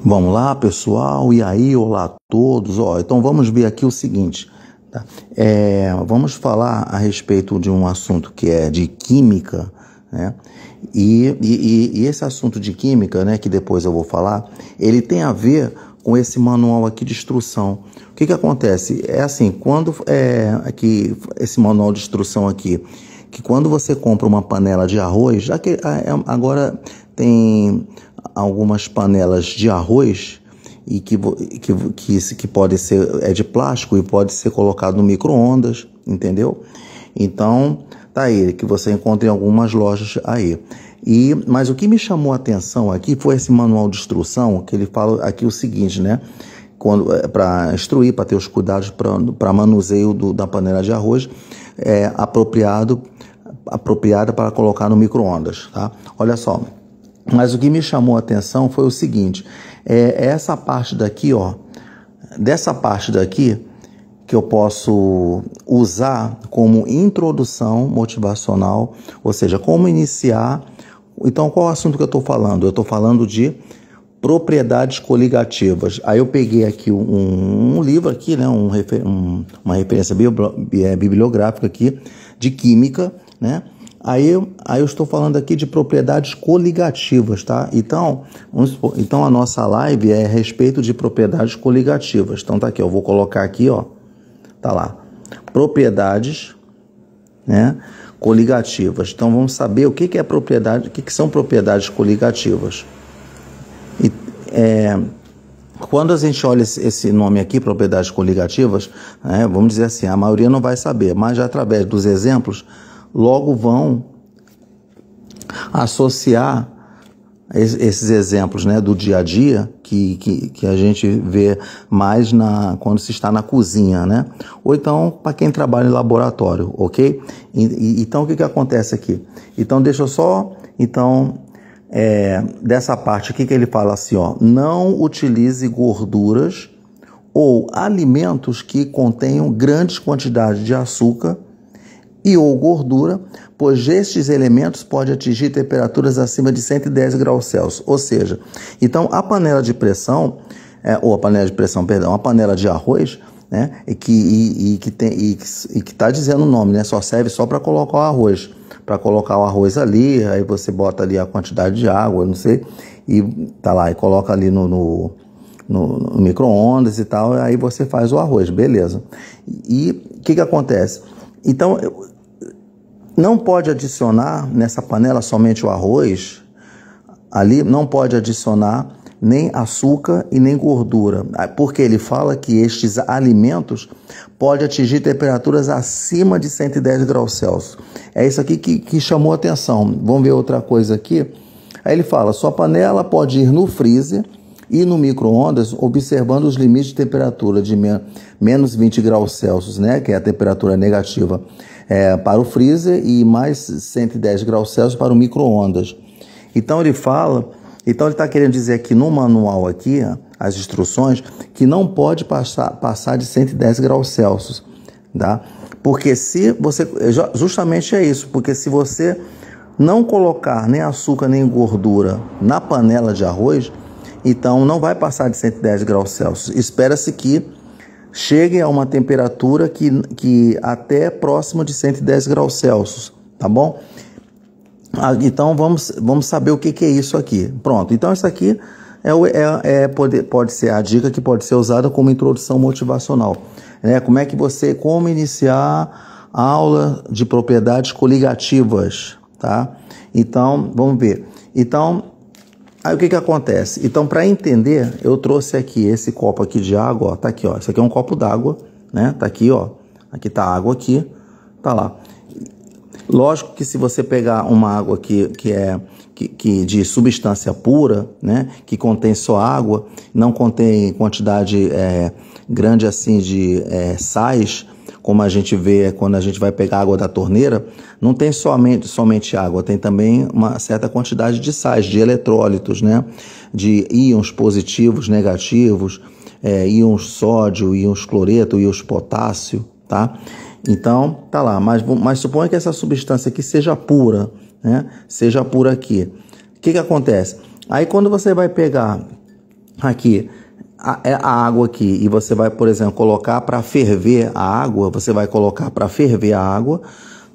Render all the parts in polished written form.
Vamos lá, pessoal, e aí, olá a todos. Então vamos ver aqui o seguinte, tá? Vamos falar a respeito de um assunto que é de química, né? E esse assunto de química, né, que depois eu vou falar, ele tem a ver com esse manual aqui de instrução. O que acontece? É assim, quando aqui esse manual de instrução aqui, que quando você compra uma panela de arroz, já que agora tem algumas panelas de arroz e que pode ser de plástico e pode ser colocado no micro-ondas, entendeu? Então, tá aí, que você encontra em algumas lojas aí. Mas o que me chamou a atenção aqui foi esse manual de instrução, que ele fala aqui o seguinte, né? Para instruir, para ter os cuidados para manuseio da panela de arroz apropriada para colocar no micro-ondas, tá? Olha só. Mas o que me chamou a atenção foi o seguinte, essa parte daqui, dessa parte daqui, que eu posso usar como introdução motivacional, ou seja, como iniciar. Então, qual é o assunto que eu estou falando? Eu estou falando de propriedades coligativas. Aí eu peguei aqui um livro aqui, né, uma referência bibliográfica aqui de química, né? Aí eu estou falando aqui de propriedades coligativas, tá? Então a nossa live é a respeito de propriedades coligativas. Então tá aqui, eu vou colocar aqui, tá lá, propriedades, né, coligativas. Então vamos saber o que é propriedade, o que são propriedades coligativas. Quando a gente olha esse nome aqui, propriedades coligativas, né, vamos dizer assim, a maioria não vai saber, mas já através dos exemplos logo vão associar esses exemplos, né, do dia a dia que a gente vê mais quando se está na cozinha, né? Ou então para quem trabalha em laboratório, ok? Então o que acontece aqui? Então deixa eu só, dessa parte aqui que ele fala assim, não utilize gorduras ou alimentos que contenham grandes quantidades de açúcar ou gordura, pois estes elementos podem atingir temperaturas acima de 110 graus Celsius. Ou seja, então a panela de pressão, a panela de arroz, né, que está dizendo o nome, né, só serve só para colocar o arroz. Para colocar o arroz ali, aí você bota ali a quantidade de água, eu não sei, e tá lá, e coloca ali no micro-ondas e tal, aí você faz o arroz, beleza. E o que acontece? Então, não pode adicionar nessa panela somente o arroz, ali não pode adicionar nem açúcar e nem gordura, porque ele fala que estes alimentos podem atingir temperaturas acima de 110 graus Celsius. É isso aqui que chamou a atenção. Vamos ver outra coisa aqui. Aí ele fala, sua panela pode ir no freezer e no micro-ondas, observando os limites de temperatura de menos 20 graus Celsius, né, que é a temperatura negativa, para o freezer, e mais 110 graus Celsius para o micro-ondas. Então ele está querendo dizer aqui no manual aqui, as instruções, que não pode passar de 110 graus Celsius, tá? Porque justamente é isso, porque se você não colocar nem açúcar nem gordura na panela de arroz, então não vai passar de 110 graus Celsius. Espera-se que chegue a uma temperatura que até próxima de 110 graus Celsius, tá bom? Então vamos saber o que é isso aqui. Pronto, então isso aqui pode ser a dica que pode ser usada como introdução motivacional, né? Como iniciar a aula de propriedades coligativas, tá? Então vamos ver. Então aí o que acontece? Então, para entender, eu trouxe aqui esse copo aqui de água, tá aqui, isso aqui é um copo d'água, né? Tá aqui, aqui tá a água aqui, tá lá. Lógico que se você pegar uma água que de substância pura, né, que contém só água, não contém quantidade grande assim de sais, como a gente vê quando a gente vai pegar água da torneira, não tem somente água, tem também uma certa quantidade de sais, de eletrólitos, né? De íons positivos, negativos, íons sódio, íons cloreto, íons potássio, tá? Então, tá lá, mas suponha que essa substância aqui seja pura, né? Seja pura aqui. O que acontece? Aí quando você vai pegar aqui a água aqui, e você vai, por exemplo, colocar para ferver a água, você vai colocar para ferver a água,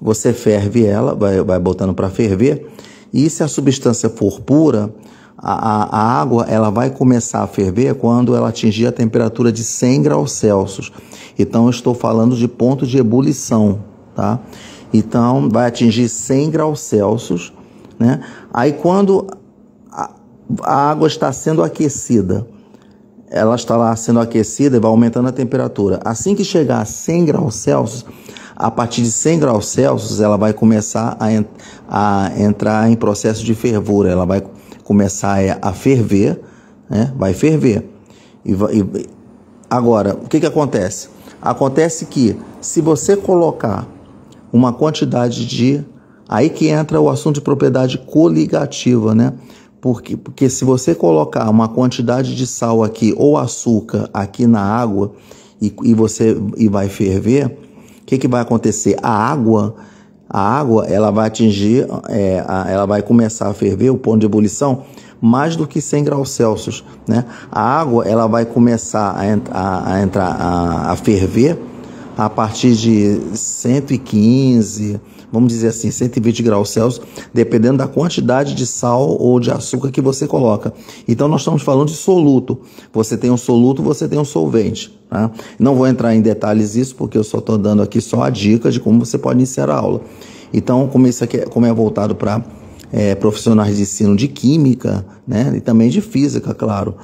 você ferve ela, vai botando para ferver, e se a substância for pura, a água ela vai começar a ferver quando ela atingir a temperatura de 100 graus Celsius. Então, eu estou falando de ponto de ebulição, tá? Então, vai atingir 100 graus Celsius, né? Aí, quando a água está sendo aquecida, ela está lá sendo aquecida e vai aumentando a temperatura. Assim que chegar a 100 graus Celsius, a partir de 100 graus Celsius, ela vai começar a entrar em processo de fervura. Ela vai começar a ferver, né? Vai ferver. Agora, o que acontece? Acontece que, se você colocar uma quantidade de... Aí que entra o assunto de propriedade coligativa, né? Porque se você colocar uma quantidade de sal aqui ou açúcar aqui na água e vai ferver, o que vai acontecer? A água ela vai atingir, ela vai começar a ferver, o ponto de ebulição, mais do que 100 graus Celsius, né? A água ela vai começar a ferver a partir de 115, vamos dizer assim, 120 graus Celsius, dependendo da quantidade de sal ou de açúcar que você coloca. Então, nós estamos falando de soluto. Você tem um soluto, você tem um solvente, tá? Não vou entrar em detalhes disso, porque eu só estou dando aqui só a dica de como você pode iniciar a aula. Então, como é voltado para profissionais de ensino de química, né? E também de física, claro,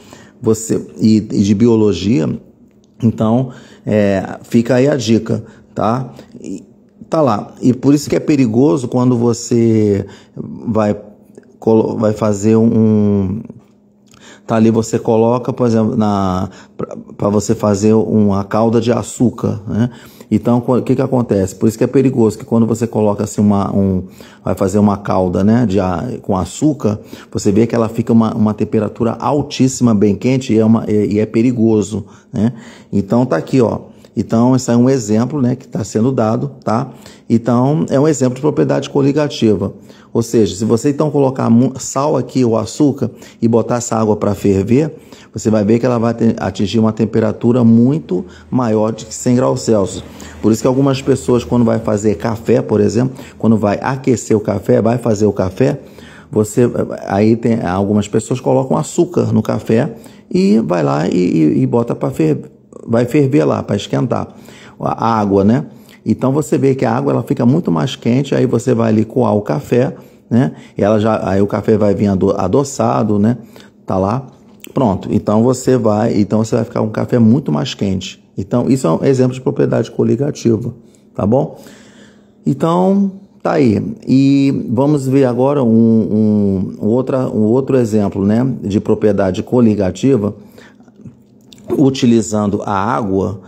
e de biologia, então, fica aí a dica, tá? Tá lá. E por isso que é perigoso quando você vai fazer tá ali, você coloca, por exemplo, para você fazer uma calda de açúcar, né? Então, o que acontece? Por isso que é perigoso, que quando você coloca assim vai fazer uma calda, né, com açúcar, você vê que ela fica uma temperatura altíssima, bem quente, e é perigoso, né? Então, tá aqui, ó. Então, esse é um exemplo, né, que está sendo dado, tá? Então, é um exemplo de propriedade coligativa. Ou seja, se você então colocar sal aqui ou açúcar e botar essa água para ferver, você vai ver que ela vai atingir uma temperatura muito maior de 100 graus Celsius. Por isso que algumas pessoas, quando vai fazer café, por exemplo, quando vai aquecer o café, vai fazer o café, aí tem algumas pessoas colocam açúcar no café e vai lá e bota para ferver. Vai ferver lá, para esquentar a água, né? Então você vê que a água ela fica muito mais quente, aí você vai ali coar o café, né? E aí o café vai vir adoçado, né? Tá lá, pronto. Então você vai ficar um café muito mais quente. Então isso é um exemplo de propriedade coligativa, tá bom? Então tá aí. E vamos ver agora um outro exemplo, né? De propriedade coligativa. Utilizando a água,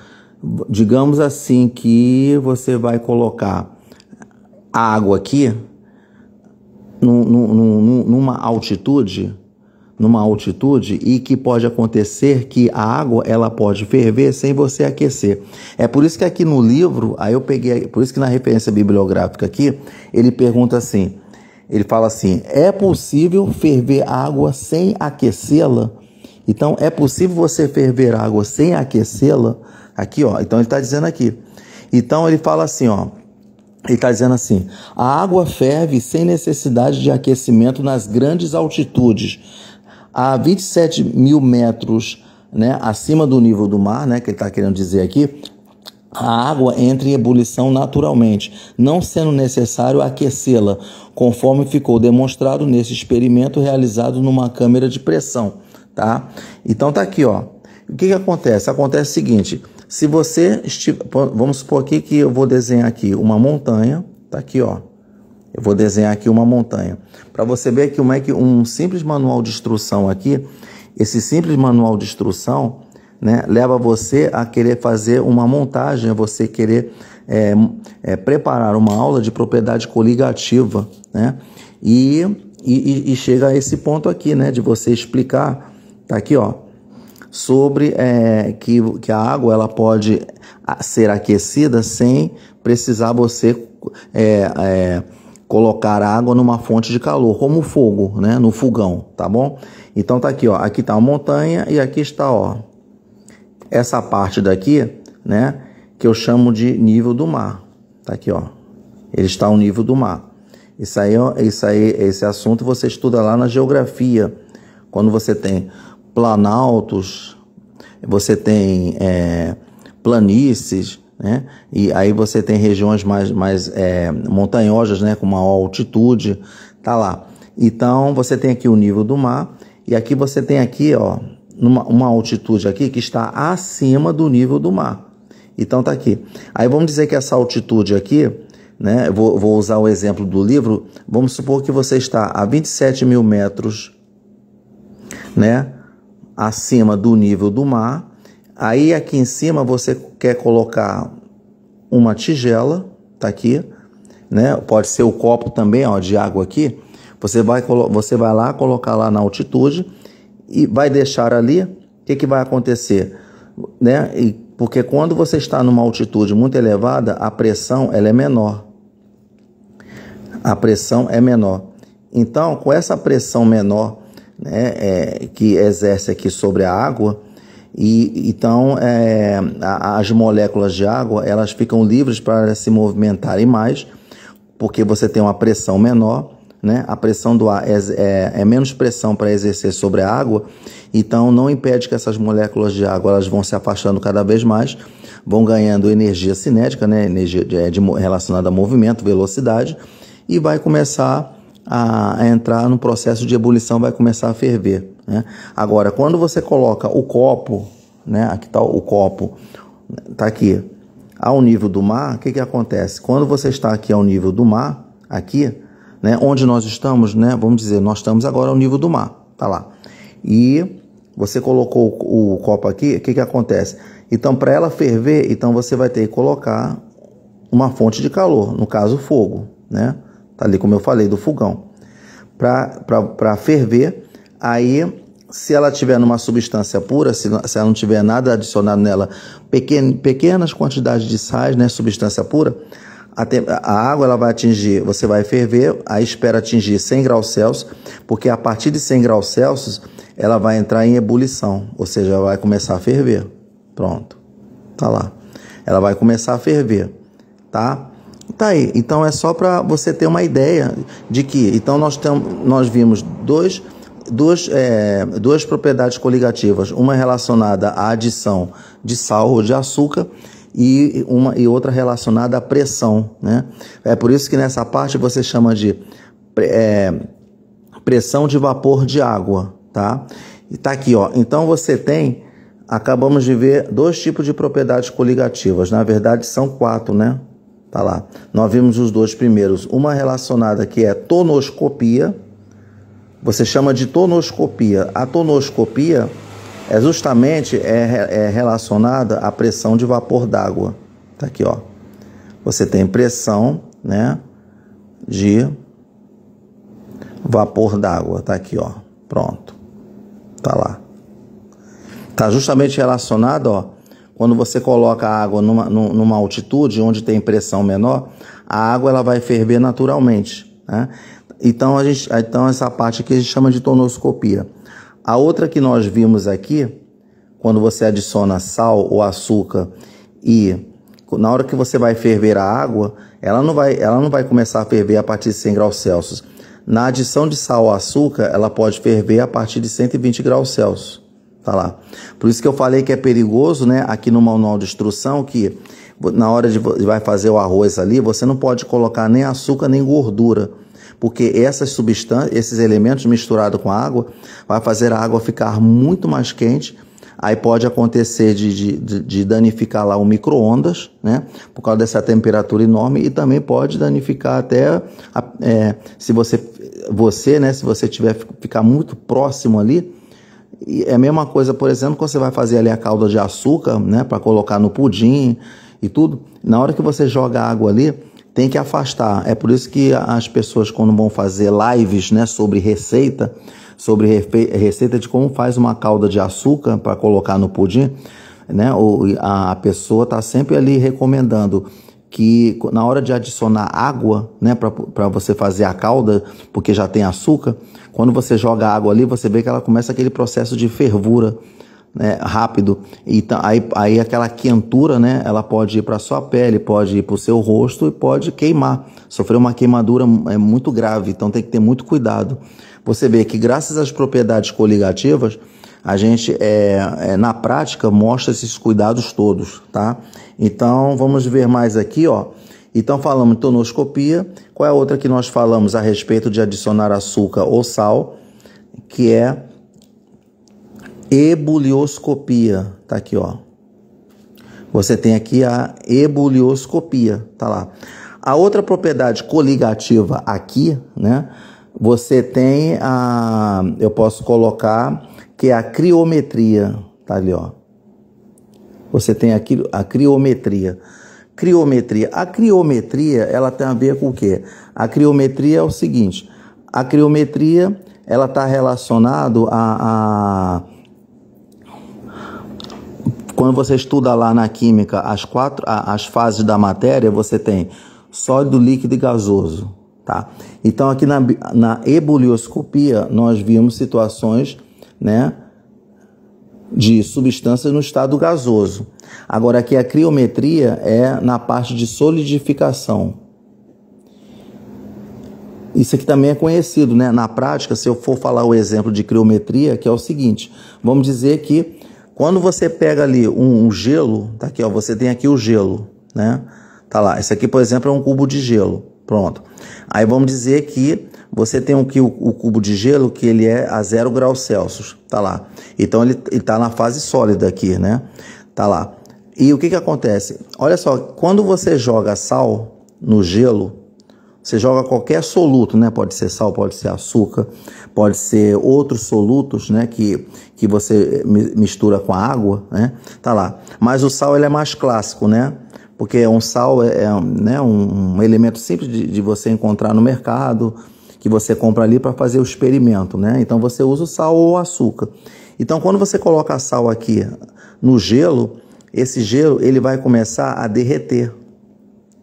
digamos assim que você vai colocar a água aqui numa altitude e que pode acontecer que a água ela pode ferver sem você aquecer. É por isso que aqui no livro, por isso que na referência bibliográfica aqui, ele pergunta assim, ele fala assim, é possível ferver água sem aquecê-la? Então, é possível você ferver água sem aquecê-la? Aqui, ó. Então, ele está dizendo aqui. Então, ele fala assim, ó. Ele está dizendo assim, a água ferve sem necessidade de aquecimento nas grandes altitudes. A 27 mil metros, né, acima do nível do mar, né, que ele está querendo dizer aqui, a água entra em ebulição naturalmente, não sendo necessário aquecê-la, conforme ficou demonstrado nesse experimento realizado numa câmara de pressão. Tá? Então tá aqui, ó. O que acontece? Acontece o seguinte, se você vamos supor aqui que eu vou desenhar aqui uma montanha, tá aqui, ó. Eu vou desenhar aqui uma montanha. Para você ver como é que um simples manual de instrução aqui, esse simples manual de instrução, né, leva você a querer fazer uma montagem, a você querer preparar uma aula de propriedade coligativa, né? E chega a esse ponto aqui, né, de você explicar. Tá aqui, ó, sobre que a água ela pode ser aquecida sem precisar você colocar água numa fonte de calor, como o fogo, né, no fogão, tá bom? Então tá aqui, ó, aqui tá a montanha e aqui está, ó, essa parte daqui, né, que eu chamo de nível do mar. Tá aqui, ó. Ele está ao nível do mar. Isso aí, esse assunto você estuda lá na geografia. Quando você tem planaltos, você tem planícies, né? E aí você tem regiões mais montanhosas, né? Com maior altitude, tá lá. Então você tem aqui o nível do mar e aqui você tem aqui, ó, uma altitude aqui que está acima do nível do mar. Então tá aqui. Aí vamos dizer que essa altitude aqui, né? Vou usar o exemplo do livro. Vamos supor que você está a 27 mil metros, né? Acima do nível do mar. Aí aqui em cima você quer colocar uma tigela, tá aqui, né? Pode ser o copo também, ó, de água aqui. Você vai lá colocar lá na altitude e vai deixar ali. O que vai acontecer, né? Porque quando você está numa altitude muito elevada, a pressão ela é menor. A pressão é menor. Então, com essa pressão menor, né, que exerce aqui sobre a água, então as moléculas de água elas ficam livres para se movimentarem mais, porque você tem uma pressão menor, né? A pressão do ar é menos pressão para exercer sobre a água, então não impede que essas moléculas de água elas vão se afastando cada vez mais, vão ganhando energia cinética, né? Energia relacionada a movimento, velocidade, e vai começar a entrar no processo de ebulição, vai começar a ferver, né? Agora, quando você coloca o copo, né? Aqui está o copo, está aqui, ao nível do mar, o que acontece? Quando você está aqui ao nível do mar, aqui, né, onde nós estamos, né, vamos dizer, nós estamos agora ao nível do mar, tá lá. E você colocou o copo aqui, o que acontece? Então, para ela ferver, então você vai ter que colocar uma fonte de calor, no caso, fogo, né? Tá ali como eu falei, do fogão. Para ferver, aí, se ela tiver numa substância pura, se ela não tiver nada adicionado nela, pequenas quantidades de sais, né, substância pura, a água ela vai atingir, você vai ferver, aí espera atingir 100 graus Celsius, porque a partir de 100 graus Celsius ela vai entrar em ebulição, ou seja, ela vai começar a ferver. Pronto, tá lá. Ela vai começar a ferver, tá? Tá aí. Então é só para você ter uma ideia de que, então nós vimos duas propriedades coligativas, uma relacionada à adição de sal ou de açúcar, e outra relacionada à pressão, né? É por isso que nessa parte você chama de pressão de vapor de água, tá? E tá aqui, ó. Então você acabamos de ver dois tipos de propriedades coligativas. Na verdade são 4, né? Tá lá. Nós vimos os dois primeiros. Uma relacionada que é tonoscopia. Você chama de tonoscopia. A tonoscopia é justamente relacionada à pressão de vapor d'água. Tá aqui, ó. Você tem pressão, né, de vapor d'água. Tá aqui, ó. Pronto. Tá lá. Tá justamente relacionado, ó. Quando você coloca a água numa altitude onde tem pressão menor, a água ela vai ferver naturalmente, né? Então essa parte aqui a gente chama de tonoscopia. A outra que nós vimos aqui, quando você adiciona sal ou açúcar e na hora que você vai ferver a água, ela não vai começar a ferver a partir de 100 graus Celsius. Na adição de sal ou açúcar, ela pode ferver a partir de 120 graus Celsius. Tá lá. Por isso que eu falei que é perigoso, né, aqui no manual de instrução, que na hora de vai fazer o arroz ali, você não pode colocar nem açúcar nem gordura, porque essas substâncias, esses elementos misturados com a água, vai fazer a água ficar muito mais quente. Aí pode acontecer de danificar lá o micro-ondas, né, por causa dessa temperatura enorme, e também pode danificar até, se você, né, se você ficar muito próximo ali. E é a mesma coisa, por exemplo, quando você vai fazer ali a calda de açúcar, né, para colocar no pudim e tudo, na hora que você joga a água ali, tem que afastar. É por isso que as pessoas, quando vão fazer lives, né, sobre receita de como faz uma calda de açúcar para colocar no pudim, né, a pessoa está sempre ali recomendando que na hora de adicionar água, né, para você fazer a calda, porque já tem açúcar, quando você joga a água ali, você vê que ela começa aquele processo de fervura, né, rápido. Então, aí aquela quentura, né, ela pode ir para sua pele, pode ir para o seu rosto e pode queimar, sofrer uma queimadura muito grave. Então tem que ter muito cuidado. Você vê que graças às propriedades coligativas, a gente, na prática, mostra esses cuidados todos, tá? Então, vamos ver mais aqui, ó. Então, falamos em tonoscopia. Qual é a outra que nós falamos a respeito de adicionar açúcar ou sal? Que é ebulioscopia. Tá aqui, ó. Você tem aqui a ebulioscopia, tá lá. A outra propriedade coligativa aqui, né? Você tem eu posso colocar que é a criometria, tá ali, ó. Você tem aqui a criometria. A criometria, ela tem a ver com o quê? A criometria é o seguinte, a criometria, ela está relacionada quando você estuda lá na química as fases da matéria, você tem sólido, líquido e gasoso, tá? Então aqui na ebulioscopia nós vimos situações, né, de substâncias no estado gasoso. Agora aqui a criometria é na parte de solidificação. Isso aqui também é conhecido, né? Na prática, se eu for falar o exemplo de criometria, que é o seguinte, vamos dizer que quando você pega ali um gelo, tá aqui, ó, você tem aqui o gelo, né? Tá lá, esse aqui, por exemplo, é um cubo de gelo, pronto. Aí vamos dizer que você tem aqui o cubo de gelo que ele é a 0 graus Celsius, tá lá. Então ele tá na fase sólida aqui, né? Tá lá. E o que acontece? Olha só, quando você joga sal no gelo, você joga qualquer soluto, né? Pode ser sal, pode ser açúcar, pode ser outros solutos, né? Que você mistura com a água, né? Tá lá. Mas o sal ele é mais clássico, né? Porque um sal né, um elemento simples de você encontrar no mercado, que você compra ali para fazer o experimento, né? Então você usa o sal ou o açúcar. Então quando você coloca sal aqui no gelo, esse gelo ele vai começar a derreter,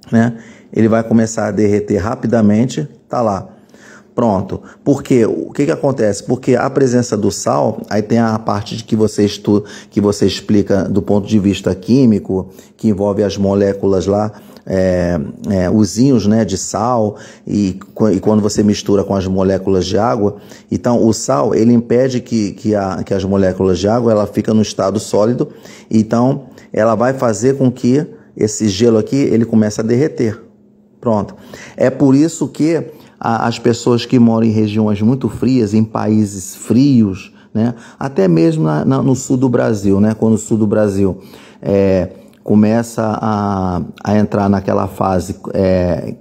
né? Ele vai começar a derreter rapidamente, tá lá. Pronto. Por quê? O que acontece? Porque a presença do sal, aí tem a parte que você estuda, que você explica do ponto de vista químico, que envolve as moléculas lá, os íons, né, de sal, e quando você mistura com as moléculas de água, então o sal ele impede que as moléculas de água ela fica no estado sólido, então ela vai fazer com que esse gelo aqui ele comece a derreter. Pronto. É por isso que as pessoas que moram em regiões muito frias, em países frios, né, até mesmo no sul do Brasil, né, quando o sul do Brasil começa a entrar naquela fase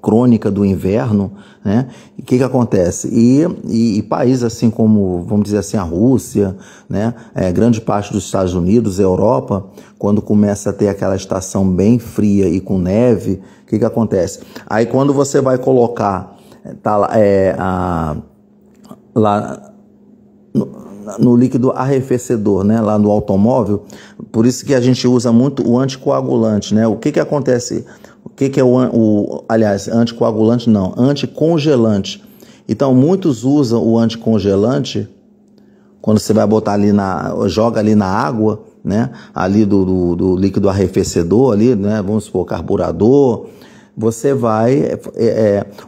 crônica do inverno, né? E o que acontece? E países assim como, vamos dizer assim, a Rússia, né? Grande parte dos Estados Unidos, Europa, quando começa a ter aquela estação bem fria e com neve, o que acontece? Aí quando você vai colocar lá no líquido arrefecedor, né, lá no automóvel, por isso que a gente usa muito o anticoagulante, né? O que acontece? O que é aliás, anticoagulante não, anticongelante. Então, muitos usam o anticongelante quando você vai botar ali joga ali na água, né, ali do líquido arrefecedor ali, né, vamos supor, carburador. Você vai,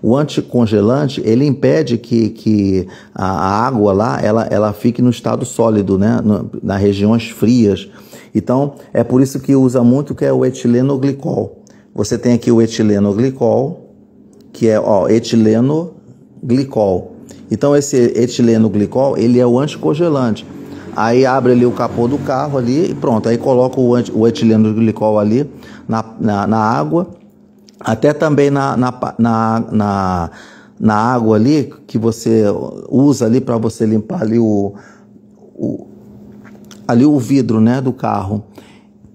o anticongelante, ele impede que a água lá, ela fique no estado sólido, né, nas regiões frias. Então, é por isso que usa muito que é o etilenoglicol. Você tem aqui o etilenoglicol, que é, ó, etilenoglicol. Então, esse etilenoglicol, ele é o anticongelante. Aí abre ali o capô do carro ali e pronto, aí coloca o etilenoglicol ali na água. Até também na água ali, que você usa ali para você limpar ali o vidro, né, do carro.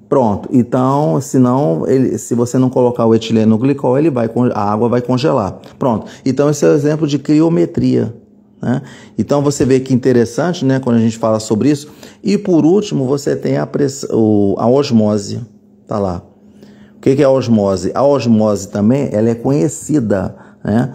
Pronto, então, se você não colocar o etilenoglicol, a água vai congelar. Pronto, então esse é o exemplo de criometria, né? Então você vê que interessante, né, quando a gente fala sobre isso. E por último, você tem a osmose, tá lá. O que é a osmose? A osmose também ela é conhecida, né?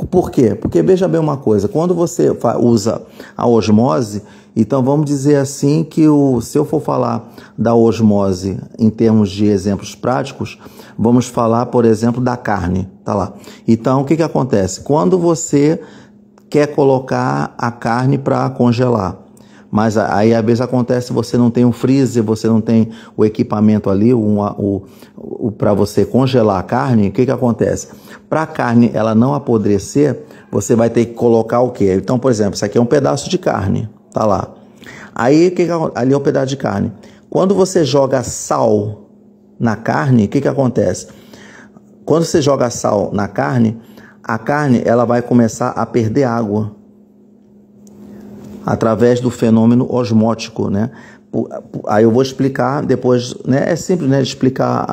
Por quê? Porque veja bem uma coisa, quando você usa a osmose, então vamos dizer assim que se eu for falar da osmose em termos de exemplos práticos, vamos falar, por exemplo, da carne, tá lá. Então, o que acontece? Quando você quer colocar a carne para congelar, mas aí às vezes acontece, você não tem um freezer, você não tem o equipamento ali para você congelar a carne, o que acontece? Para a carne ela não apodrecer, você vai ter que colocar o quê? Então, por exemplo, isso aqui é um pedaço de carne, tá lá. Aí, ali é um pedaço de carne. Quando você joga sal na carne, o que acontece? Quando você joga sal na carne, a carne ela vai começar a perder água através do fenômeno osmótico, né? Aí eu vou explicar depois, né? É simples, né, explicar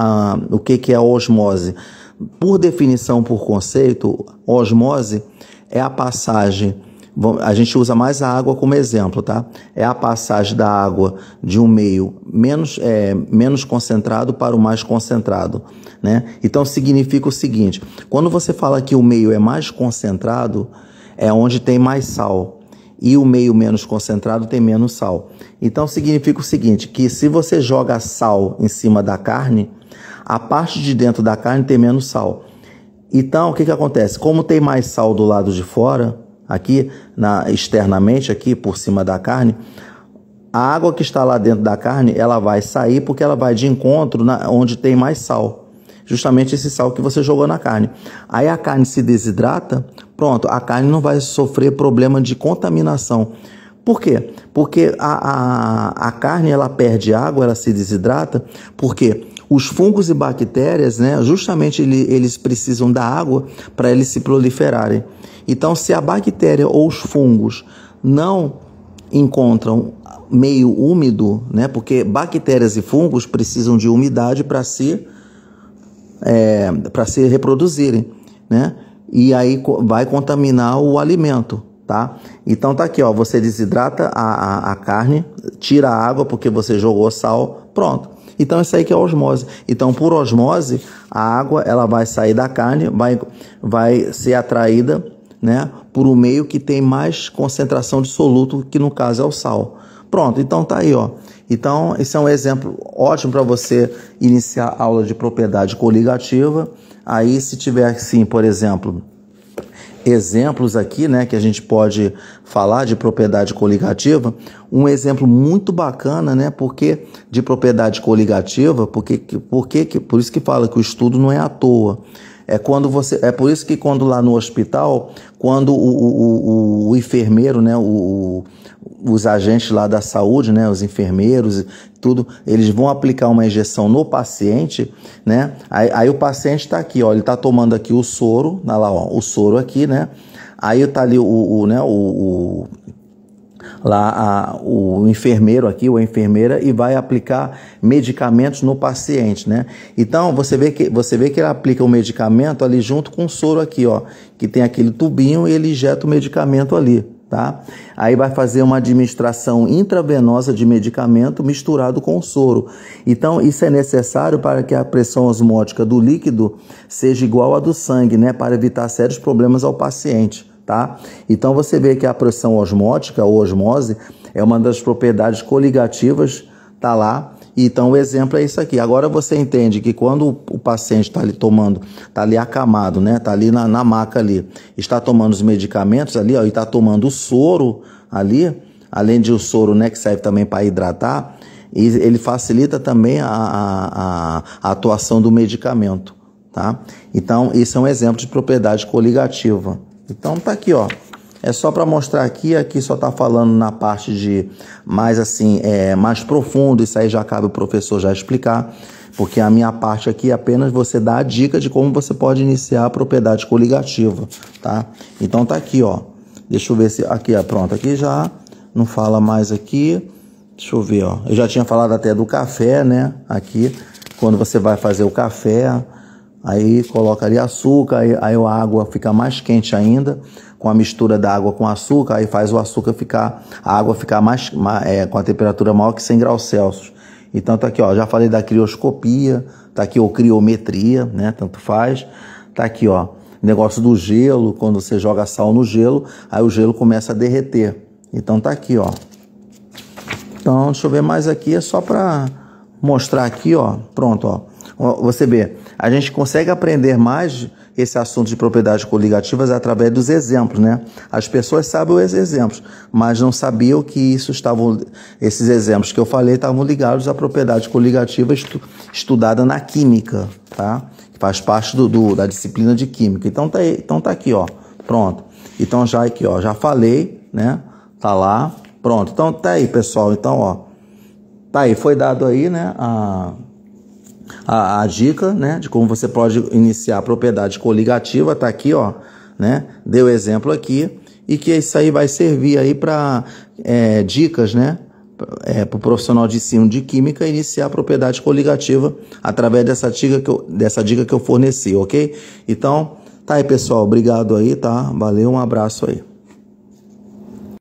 o que é a osmose. Por definição, por conceito, osmose é a passagem, a gente usa mais a água como exemplo, tá? É a passagem da água de um meio menos concentrado para o mais concentrado, né? Então significa o seguinte, quando você fala que o meio é mais concentrado, é onde tem mais sal. E o meio menos concentrado tem menos sal. Então significa o seguinte, que se você joga sal em cima da carne, a parte de dentro da carne tem menos sal. Então o que acontece? Como tem mais sal do lado de fora, aqui externamente, aqui por cima da carne, a água que está lá dentro da carne, ela vai sair porque ela vai de encontro onde tem mais sal. Justamente esse sal que você jogou na carne. Aí a carne se desidrata, pronto, a carne não vai sofrer problema de contaminação. Por quê? Porque a carne ela perde água, ela se desidrata, porque os fungos e bactérias, né, justamente eles precisam da água para eles se proliferarem. Então, se a bactéria ou os fungos não encontram meio úmido, né, porque bactérias e fungos precisam de umidade para se reproduzirem, né? E aí vai contaminar o alimento, tá? Então tá aqui, ó, você desidrata a carne, tira a água porque você jogou sal, pronto. Então isso aí que é osmose. Então por osmose, a água ela vai sair da carne, vai ser atraída, né, por um meio que tem mais concentração de soluto, que no caso é o sal. Pronto, então tá aí, ó. Então, esse é um exemplo ótimo para você iniciar a aula de propriedade coligativa. Aí, se tiver, assim, por exemplo, exemplos aqui, né, que a gente pode falar de propriedade coligativa, um exemplo muito bacana, né, porque de propriedade coligativa, por isso que fala que o estudo não é à toa. É por isso que quando lá no hospital, quando o enfermeiro, né, os agentes lá da saúde, né, os enfermeiros, tudo, eles vão aplicar uma injeção no paciente, né? Aí o paciente está aqui, ó, ele está tomando aqui o soro, olha lá, ó, o soro aqui, né? Aí está ali o enfermeiro aqui, ou a enfermeira, e vai aplicar medicamentos no paciente, né? Então, você vê que ele aplica o medicamento ali junto com o soro aqui, ó, que tem aquele tubinho e ele injeta o medicamento ali, tá? Aí vai fazer uma administração intravenosa de medicamento misturado com o soro. Então, isso é necessário para que a pressão osmótica do líquido seja igual à do sangue, né? Para evitar sérios problemas ao paciente. Tá? Então você vê que a pressão osmótica ou osmose é uma das propriedades coligativas, tá lá. Então o exemplo é isso aqui. Agora você entende que quando o paciente está ali tomando, está ali acamado, né? Está ali na maca ali, está tomando os medicamentos ali, ó, e está tomando o soro ali, além de o soro, né, que serve também para hidratar, e ele facilita também a atuação do medicamento, tá? Então isso é um exemplo de propriedade coligativa. Então tá aqui, ó. É só para mostrar aqui só tá falando na parte de mais assim, mais profundo, isso aí já cabe o professor já explicar, porque a minha parte aqui é apenas você dar a dica de como você pode iniciar a propriedade coligativa, tá? Então tá aqui, ó. Deixa eu ver se aqui, ó, pronto, aqui já não fala mais aqui. Deixa eu ver, ó. Eu já tinha falado até do café, né? Aqui, quando você vai fazer o café, aí coloca ali açúcar, aí a água fica mais quente ainda, com a mistura da água com açúcar, aí faz a água ficar com a temperatura maior que 100 graus Celsius. Então tá aqui, ó, já falei da crioscopia, tá aqui, ou criometria, né, tanto faz. Tá aqui, ó, negócio do gelo, quando você joga sal no gelo, aí o gelo começa a derreter. Então tá aqui, ó. Então, deixa eu ver mais aqui, é só para mostrar aqui, ó. Pronto, ó. Você vê, a gente consegue aprender mais esse assunto de propriedades coligativas através dos exemplos, né? As pessoas sabem os exemplos, mas não sabiam que esses exemplos que eu falei estavam ligados à propriedade coligativa estudada na química, tá? Que faz parte da disciplina de química. Então tá aqui, ó. Pronto. Então já aqui, ó, já falei, né? Tá lá. Pronto. Então tá aí, pessoal. Então, ó, tá aí, foi dado aí, né, a dica, né, de como você pode iniciar a propriedade coligativa, tá aqui, ó, né, deu exemplo aqui, e que isso aí vai servir aí para dicas, né, para o profissional de ensino de química iniciar a propriedade coligativa através dessa dica que eu forneci, ok? Então, tá aí, pessoal, obrigado aí, tá? Valeu, um abraço aí.